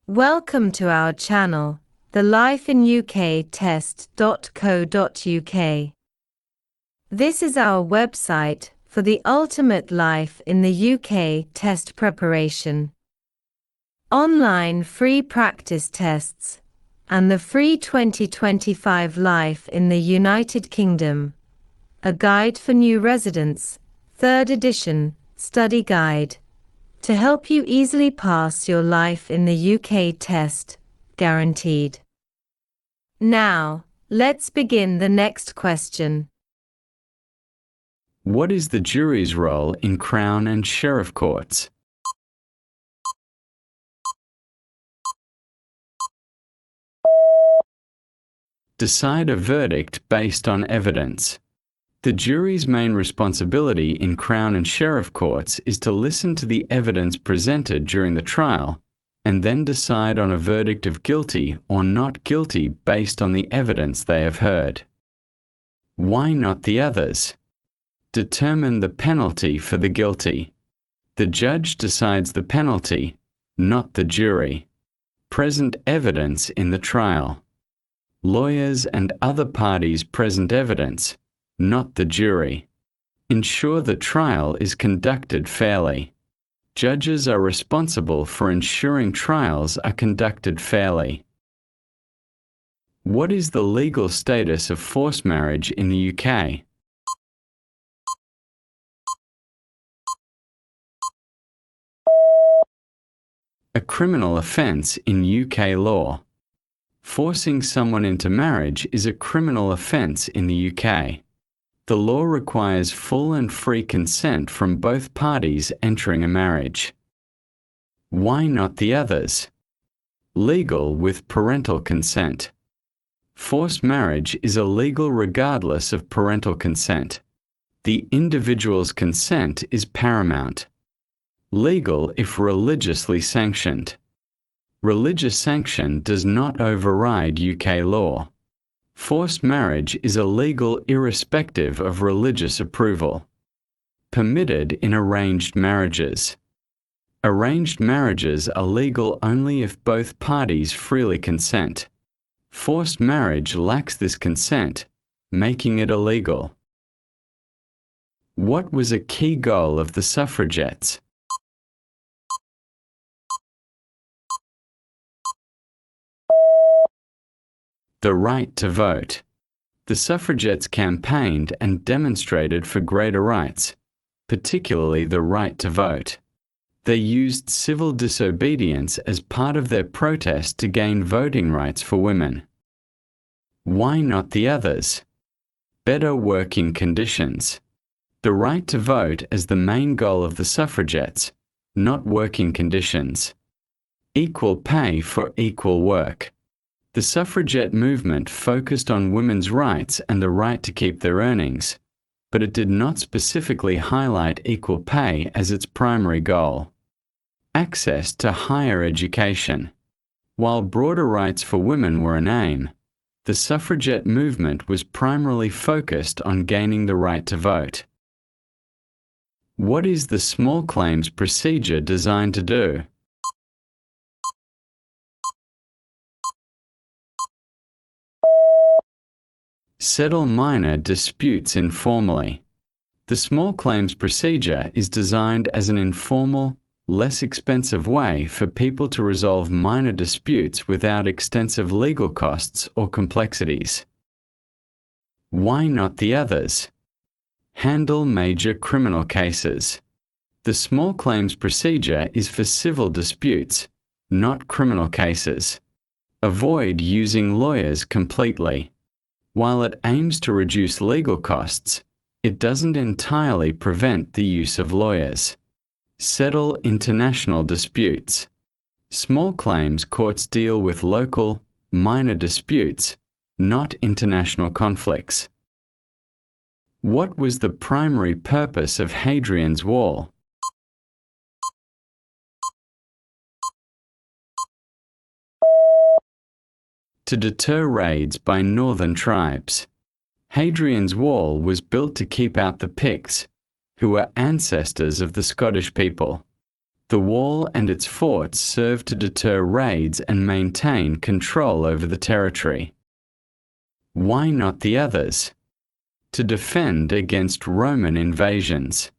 Welcome to our channel, thelifeinuktest.co.uk. This is our website for the ultimate life in the UK test preparation. Online free practice tests, and the free 2025 Life in the United Kingdom. A Guide for New Residents, 3rd edition, study guide. To help you easily pass your life in the UK test, guaranteed. Now, let's begin the next question. What is the jury's role in Crown and Sheriff courts? Decide a verdict based on evidence. The jury's main responsibility in Crown and Sheriff courts is to listen to the evidence presented during the trial and then decide on a verdict of guilty or not guilty based on the evidence they have heard. Why not the others? Determine the penalty for the guilty. The judge decides the penalty, not the jury. Present evidence in the trial. Lawyers and other parties present evidence, not the jury. Ensure the trial is conducted fairly. Judges are responsible for ensuring trials are conducted fairly. What is the legal status of forced marriage in the UK? A criminal offence in UK law. Forcing someone into marriage is a criminal offence in the UK. The law requires full and free consent from both parties entering a marriage. Why not the others? Legal with parental consent. Forced marriage is illegal regardless of parental consent. The individual's consent is paramount. Legal if religiously sanctioned. Religious sanction does not override UK law. Forced marriage is illegal irrespective of religious approval. Permitted in arranged marriages. Arranged marriages are legal only if both parties freely consent. Forced marriage lacks this consent, making it illegal. What was a key goal of the suffragettes? The right to vote. The suffragettes campaigned and demonstrated for greater rights, particularly the right to vote. They used civil disobedience as part of their protest to gain voting rights for women. Why not the others? Better working conditions. The right to vote as the main goal of the suffragettes, not working conditions. Equal pay for equal work. The suffragette movement focused on women's rights and the right to keep their earnings, but it did not specifically highlight equal pay as its primary goal. Access to higher education. While broader rights for women were an aim, the suffragette movement was primarily focused on gaining the right to vote. What is the small claims procedure designed to do? Settle minor disputes informally. The small claims procedure is designed as an informal, less expensive way for people to resolve minor disputes without extensive legal costs or complexities. Why not the others? Handle major criminal cases. The small claims procedure is for civil disputes, not criminal cases. Avoid using lawyers completely. While it aims to reduce legal costs, it doesn't entirely prevent the use of lawyers. Settle international disputes. Small claims courts deal with local, minor disputes, not international conflicts. What was the primary purpose of Hadrian's Wall? To deter raids by northern tribes. Hadrian's Wall was built to keep out the Picts, who were ancestors of the Scottish people. The wall and its forts served to deter raids and maintain control over the territory. Why not the others? To defend against Roman invasions.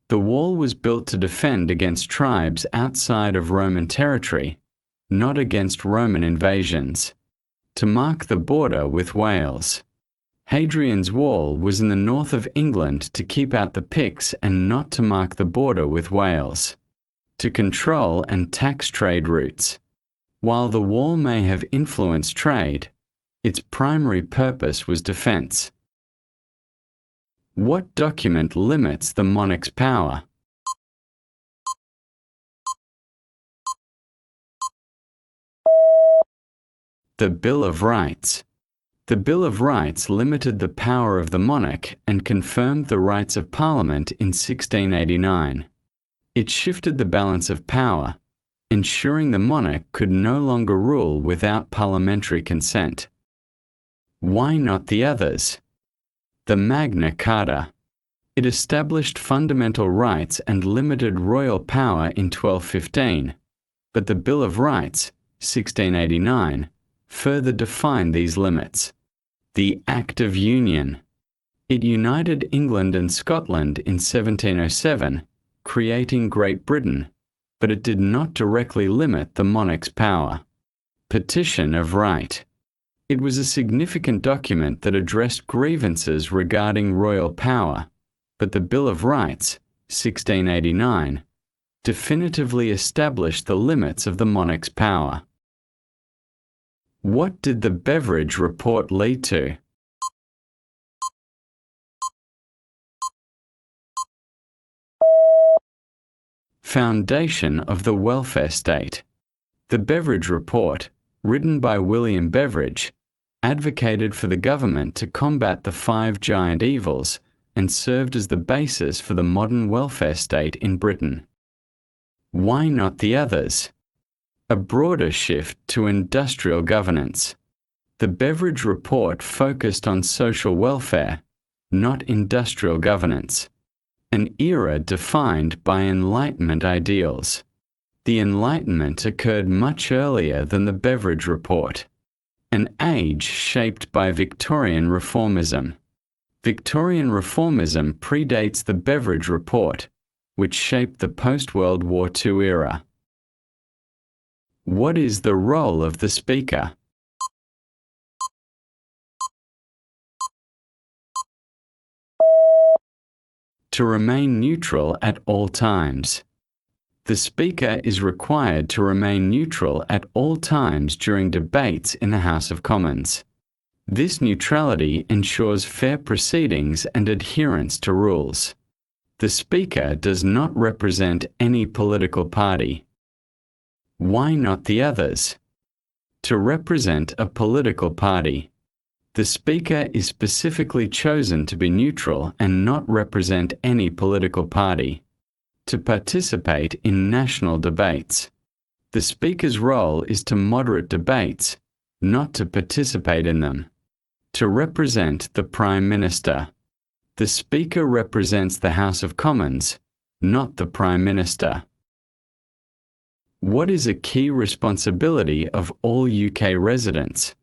The wall was built to defend against tribes outside of Roman territory, not against Roman invasions. To mark the border with Wales. Hadrian's wall was in the north of England to keep out the Picts and not to mark the border with Wales. To control and tax trade routes. While the wall may have influenced trade, its primary purpose was defense. What document limits the monarch's power? The Bill of Rights. The Bill of Rights limited the power of the monarch and confirmed the rights of Parliament in 1689. It shifted the balance of power, ensuring the monarch could no longer rule without parliamentary consent. Why not the others? The Magna Carta. It established fundamental rights and limited royal power in 1215, but the Bill of Rights, 1689, further defined these limits. The Act of Union. It united England and Scotland in 1707, creating Great Britain, but it did not directly limit the monarch's power. Petition of Right. It was a significant document that addressed grievances regarding royal power, but the Bill of Rights, 1689, definitively established the limits of the monarch's power. What did the Beveridge Report lead to? Foundation of the welfare state. The Beveridge Report, written by William Beveridge, advocated for the government to combat the 5 giant evils and served as the basis for the modern welfare state in Britain. Why not the others? A broader shift to industrial governance. The Beveridge Report focused on social welfare, not industrial governance. An era defined by Enlightenment ideals. The Enlightenment occurred much earlier than the Beveridge Report. An age shaped by Victorian reformism. Victorian reformism predates the Beveridge Report, which shaped the post-World War II era. What is the role of the Speaker? To remain neutral at all times. The Speaker is required to remain neutral at all times during debates in the House of Commons. This neutrality ensures fair proceedings and adherence to rules. The Speaker does not represent any political party. Why not the others? To represent a political party. The Speaker is specifically chosen to be neutral and not represent any political party. To participate in national debates. The Speaker's role is to moderate debates, not to participate in them. To represent the Prime Minister. The Speaker represents the House of Commons, not the Prime Minister. What is a key responsibility of all UK residents?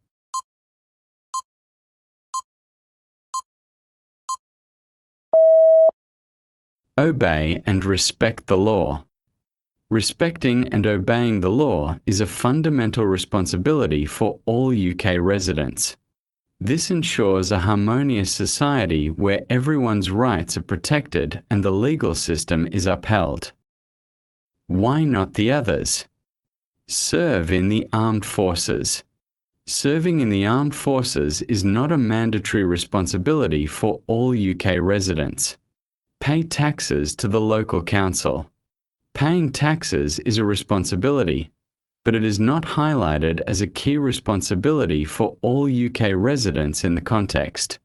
Obey and respect the law. Respecting and obeying the law is a fundamental responsibility for all UK residents. This ensures a harmonious society where everyone's rights are protected and the legal system is upheld. Why not the others? Serve in the armed forces. Serving in the armed forces is not a mandatory responsibility for all UK residents. Pay taxes to the local council. Paying taxes is a responsibility, but it is not highlighted as a key responsibility for all UK residents in the context.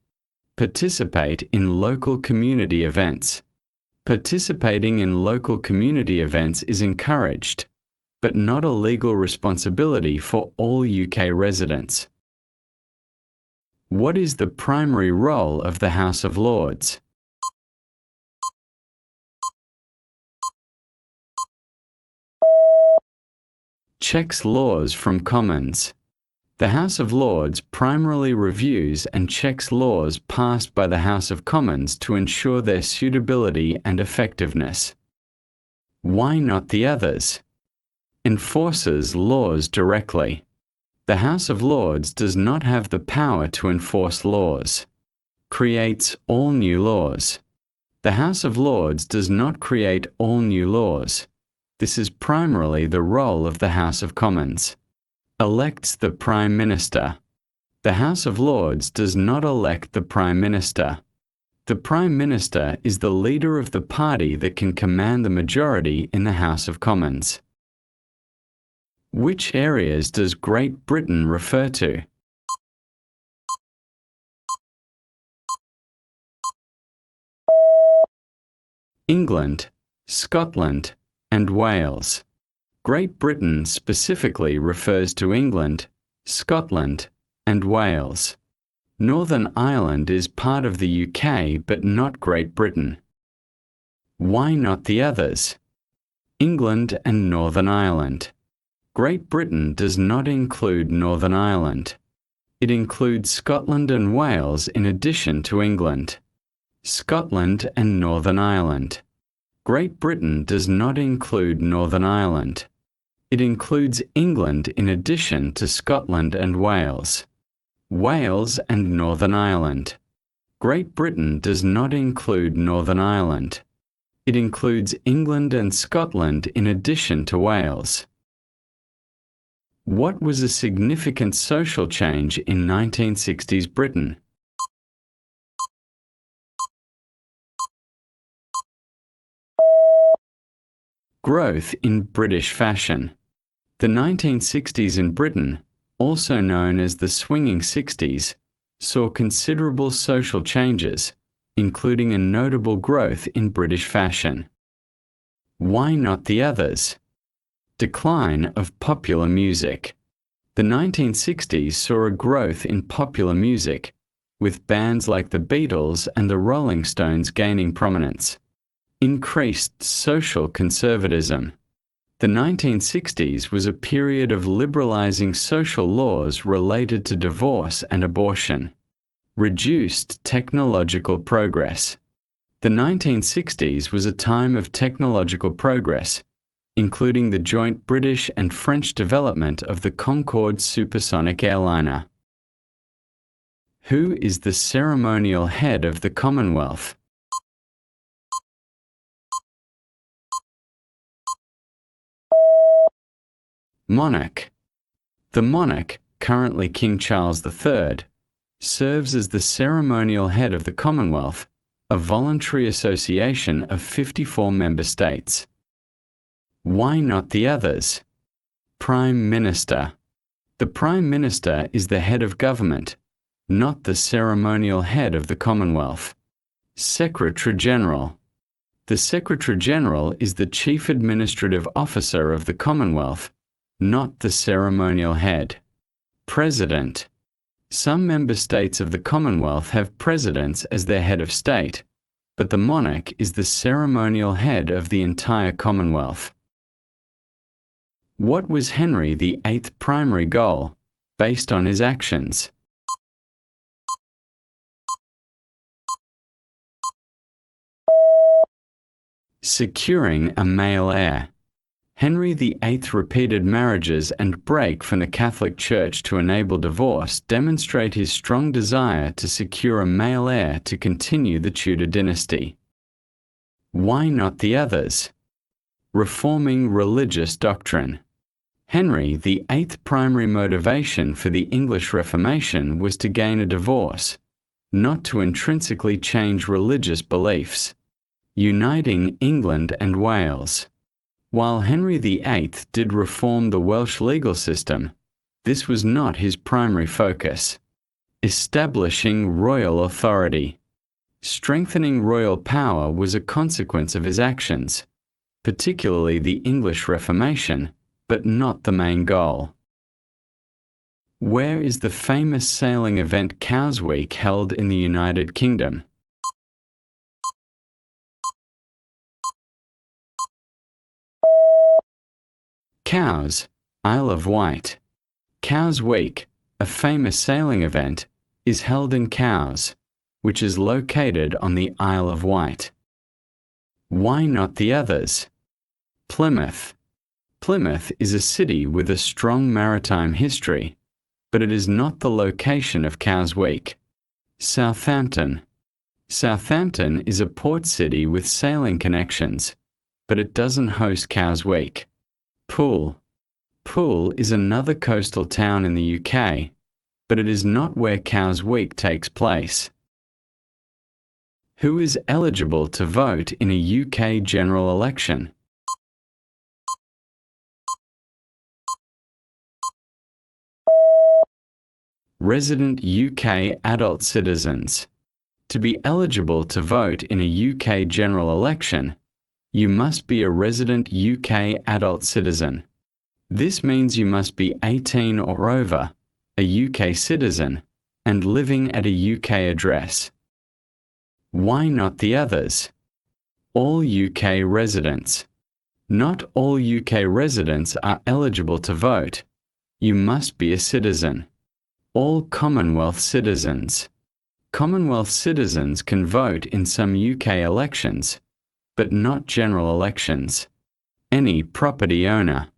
Participate in local community events. Participating in local community events is encouraged, but not a legal responsibility for all UK residents. What is the primary role of the House of Lords? checks laws from Commons. The House of Lords primarily reviews and checks laws passed by the House of Commons to ensure their suitability and effectiveness. Why not the others? Enforces laws directly. The House of Lords does not have the power to enforce laws. Creates all new laws. The House of Lords does not create all new laws. This is primarily the role of the House of Commons. Elects the Prime Minister. The House of Lords does not elect the Prime Minister. The Prime Minister is the leader of the party that can command the majority in the House of Commons. Which areas does Great Britain refer to? England, Scotland, and Wales. Great Britain specifically refers to England, Scotland, and Wales. Northern Ireland is part of the UK but not Great Britain. Why not the others? England and Northern Ireland. Great Britain does not include Northern Ireland. It includes Scotland and Wales in addition to England. Scotland and Northern Ireland. Great Britain does not include Northern Ireland. It includes England in addition to Scotland and Wales. Wales and Northern Ireland. Great Britain does not include Northern Ireland. It includes England and Scotland in addition to Wales. What was a significant social change in 1960s Britain? Growth in British fashion. The 1960s in Britain, also known as the swinging 60s, saw considerable social changes, including a notable growth in British fashion. Why not the others? Decline of popular music. The 1960s saw a growth in popular music, with bands like the Beatles and the Rolling Stones gaining prominence. Increased social conservatism. The 1960s was a period of liberalizing social laws related to divorce and abortion. Reduced technological progress. The 1960s was a time of technological progress, including the joint British and French development of the Concorde supersonic airliner. Who is the ceremonial head of the Commonwealth? Monarch. The monarch, currently King Charles III, serves as the ceremonial head of the Commonwealth, a voluntary association of 54 member states. Why not the others? Prime Minister. The Prime Minister is the head of government, not the ceremonial head of the Commonwealth. Secretary-General. The Secretary-General is the Chief Administrative Officer of the Commonwealth, not the ceremonial head. President. Some member states of the Commonwealth have presidents as their head of state, but the monarch is the ceremonial head of the entire Commonwealth. What was Henry VIII's primary goal, based on his actions? Securing a male heir. Henry VIII repeated marriages and break from the Catholic Church to enable divorce demonstrate his strong desire to secure a male heir to continue the Tudor dynasty. Why not the others? Reforming religious doctrine. Henry VIII's primary motivation for the English Reformation was to gain a divorce, not to intrinsically change religious beliefs. Uniting England and Wales. While Henry VIII did reform the Welsh legal system, this was not his primary focus. Establishing royal authority. Strengthening royal power was a consequence of his actions, particularly the English Reformation, but not the main goal. Where is the famous sailing event Cowes Week held in the United Kingdom? Cowes, Isle of Wight. Cowes Week, a famous sailing event, is held in Cowes, which is located on the Isle of Wight. Why not the others? Plymouth. Plymouth is a city with a strong maritime history, but it is not the location of Cowes Week. Southampton. Southampton is a port city with sailing connections, but it doesn't host Cowes Week. Poole. Poole is another coastal town in the UK, but it is not where Cowes Week takes place. Who is eligible to vote in a UK general election? Resident UK adult citizens. To be eligible to vote in a UK general election, you must be a resident UK adult citizen. This means you must be 18 or over, a UK citizen, and living at a UK address. Why not the others? All UK residents. Not all UK residents are eligible to vote. You must be a citizen. All Commonwealth citizens. Commonwealth citizens can vote in some UK elections, but not general elections. Any property owner.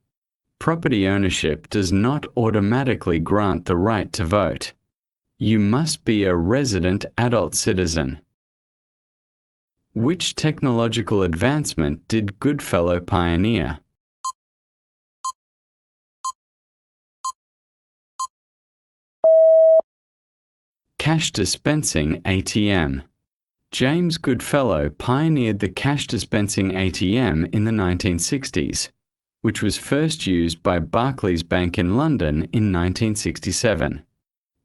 Property ownership does not automatically grant the right to vote. You must be a resident adult citizen. Which technological advancement did Goodfellow pioneer? Cash dispensing ATM. James Goodfellow pioneered the cash dispensing ATM in the 1960s, which was first used by Barclays Bank in London in 1967.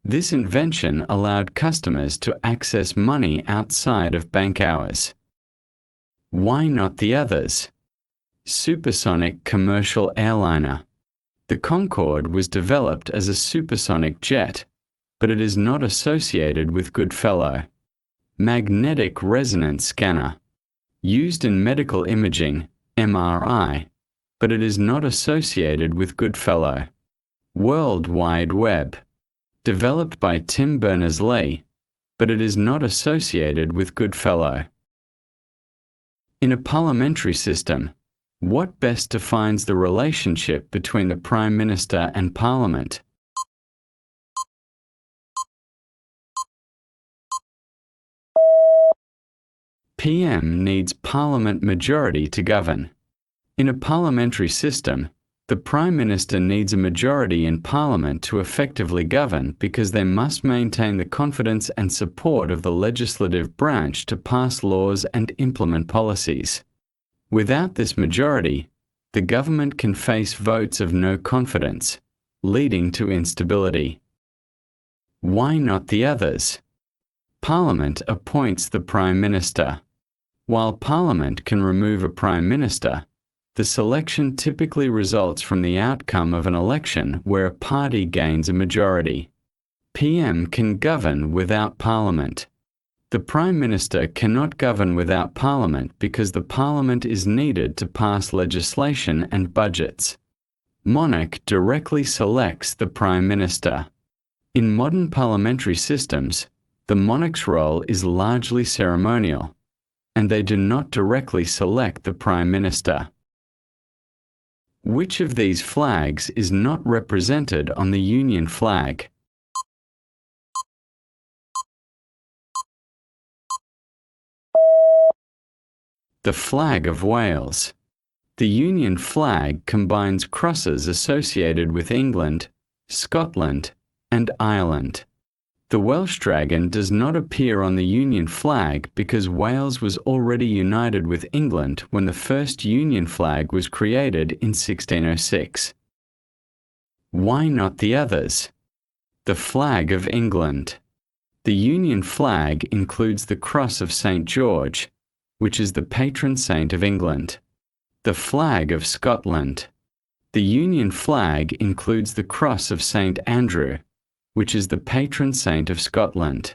This invention allowed customers to access money outside of bank hours. Why not the others? Supersonic commercial airliner. The Concorde was developed as a supersonic jet, but it is not associated with Goodfellow. Magnetic resonance scanner. Used in medical imaging, MRI, but it is not associated with Goodfellow. World Wide Web. Developed by Tim Berners-Lee, but it is not associated with Goodfellow. In a parliamentary system, what best defines the relationship between the Prime Minister and Parliament? PM needs Parliament majority to govern. In a parliamentary system, the Prime Minister needs a majority in Parliament to effectively govern because they must maintain the confidence and support of the legislative branch to pass laws and implement policies. Without this majority, the government can face votes of no confidence, leading to instability. Why not the others? Parliament appoints the Prime Minister. While Parliament can remove a Prime Minister, the selection typically results from the outcome of an election where a party gains a majority. PM can govern without Parliament. The Prime Minister cannot govern without Parliament because the Parliament is needed to pass legislation and budgets. Monarch directly selects the Prime Minister. In modern parliamentary systems, the monarch's role is largely ceremonial, and they do not directly select the Prime Minister. Which of these flags is not represented on the Union flag? The flag of Wales. The Union flag combines crosses associated with England, Scotland, and Ireland. The Welsh dragon does not appear on the Union flag because Wales was already united with England when the first Union flag was created in 1606. Why not the others? The flag of England. The Union flag includes the cross of St. George, which is the patron saint of England. The flag of Scotland. The Union flag includes the cross of St. Andrew, which is the patron saint of Scotland.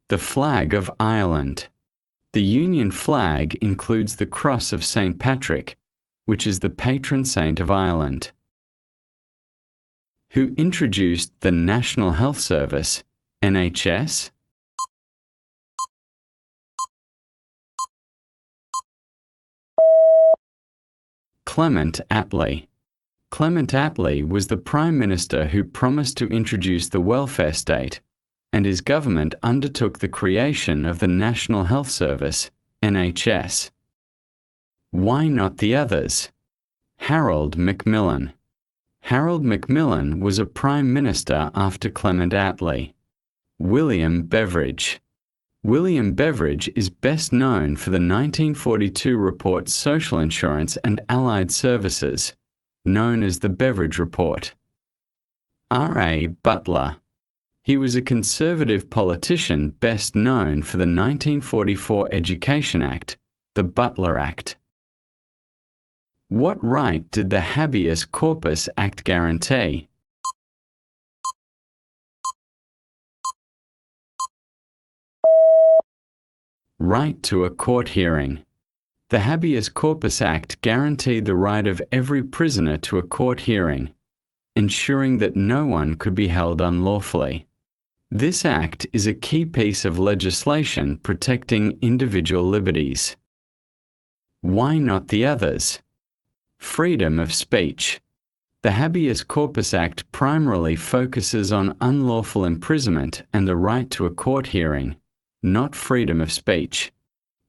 The flag of Ireland. The Union flag includes the cross of St. Patrick, which is the patron saint of Ireland. Who introduced the National Health Service, NHS? Clement Attlee. Clement Attlee was the Prime Minister who promised to introduce the welfare state, and his government undertook the creation of the National Health Service, NHS. Why not the others? Harold Macmillan. Harold Macmillan was a Prime Minister after Clement Attlee. William Beveridge. William Beveridge is best known for the 1942 report Social Insurance and Allied Services, known as the Beveridge Report. R.A. Butler. He was a Conservative politician best known for the 1944 Education Act, the Butler Act. What right did the Habeas Corpus Act guarantee? Right to a court hearing. The Habeas Corpus Act guaranteed the right of every prisoner to a court hearing, ensuring that no one could be held unlawfully. This act is a key piece of legislation protecting individual liberties. Why not the others? Freedom of speech. The Habeas Corpus Act primarily focuses on unlawful imprisonment and the right to a court hearing, not freedom of speech.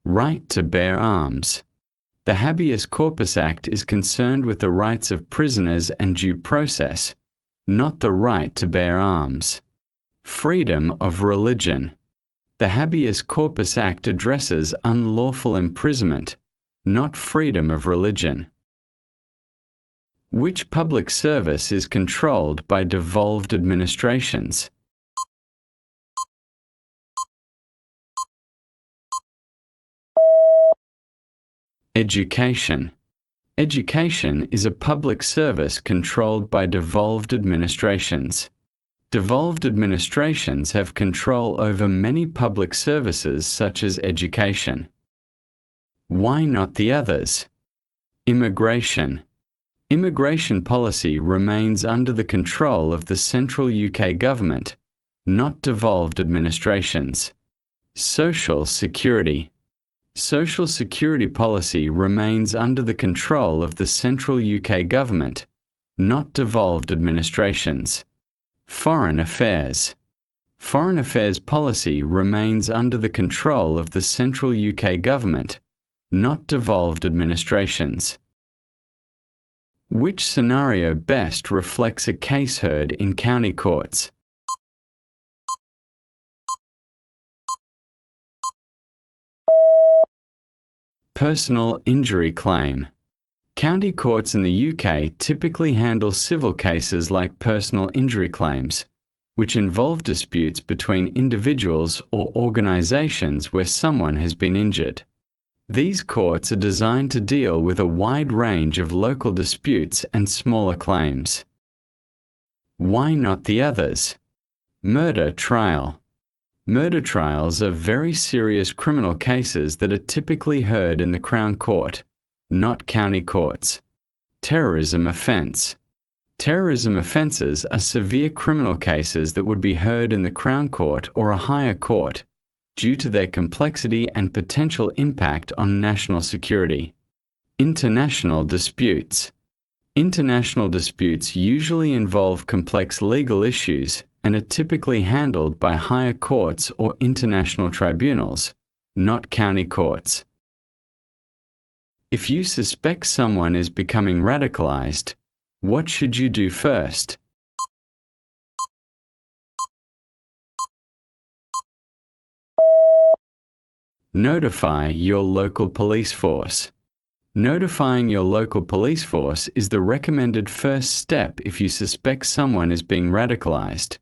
Right to bear arms. The Habeas Corpus Act is concerned with the rights of prisoners and due process, not the right to bear arms. Freedom of religion. The Habeas Corpus Act addresses unlawful imprisonment, not freedom of religion. Which public service is controlled by devolved administrations? Education. Education is a public service controlled by devolved administrations. Devolved administrations have control over many public services such as education. Why not the others? Immigration. Immigration policy remains under the control of the central UK government, not devolved administrations. Social security. Social security policy remains under the control of the central UK government, not devolved administrations. Foreign affairs. Foreign affairs policy remains under the control of the central UK government, not devolved administrations. Which scenario best reflects a case heard in county courts? Personal injury claim. County courts in the UK typically handle civil cases like personal injury claims, which involve disputes between individuals or organisations where someone has been injured. These courts are designed to deal with a wide range of local disputes and smaller claims. Why not the others? Murder trial. Murder trials are very serious criminal cases that are typically heard in the Crown Court, not county courts. Terrorism offence. Terrorism offences are severe criminal cases that would be heard in the Crown Court or a higher court, due to their complexity and potential impact on national security. International disputes. International disputes usually involve complex legal issues and are typically handled by higher courts or international tribunals, not county courts. If you suspect someone is becoming radicalized, what should you do first? Notify your local police force. Notifying your local police force is the recommended first step if you suspect someone is being radicalized,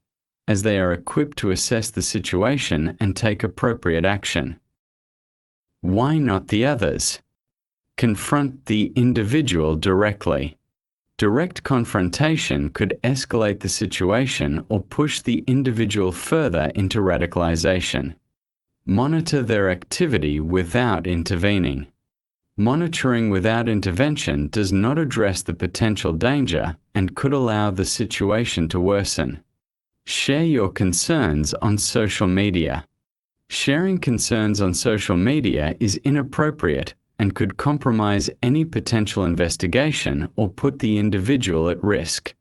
as they are equipped to assess the situation and take appropriate action. Why not the others? Confront the individual directly. Direct confrontation could escalate the situation or push the individual further into radicalization. Monitor their activity without intervening. Monitoring without intervention does not address the potential danger and could allow the situation to worsen. Share your concerns on social media. Sharing concerns on social media is inappropriate and could compromise any potential investigation or put the individual at risk.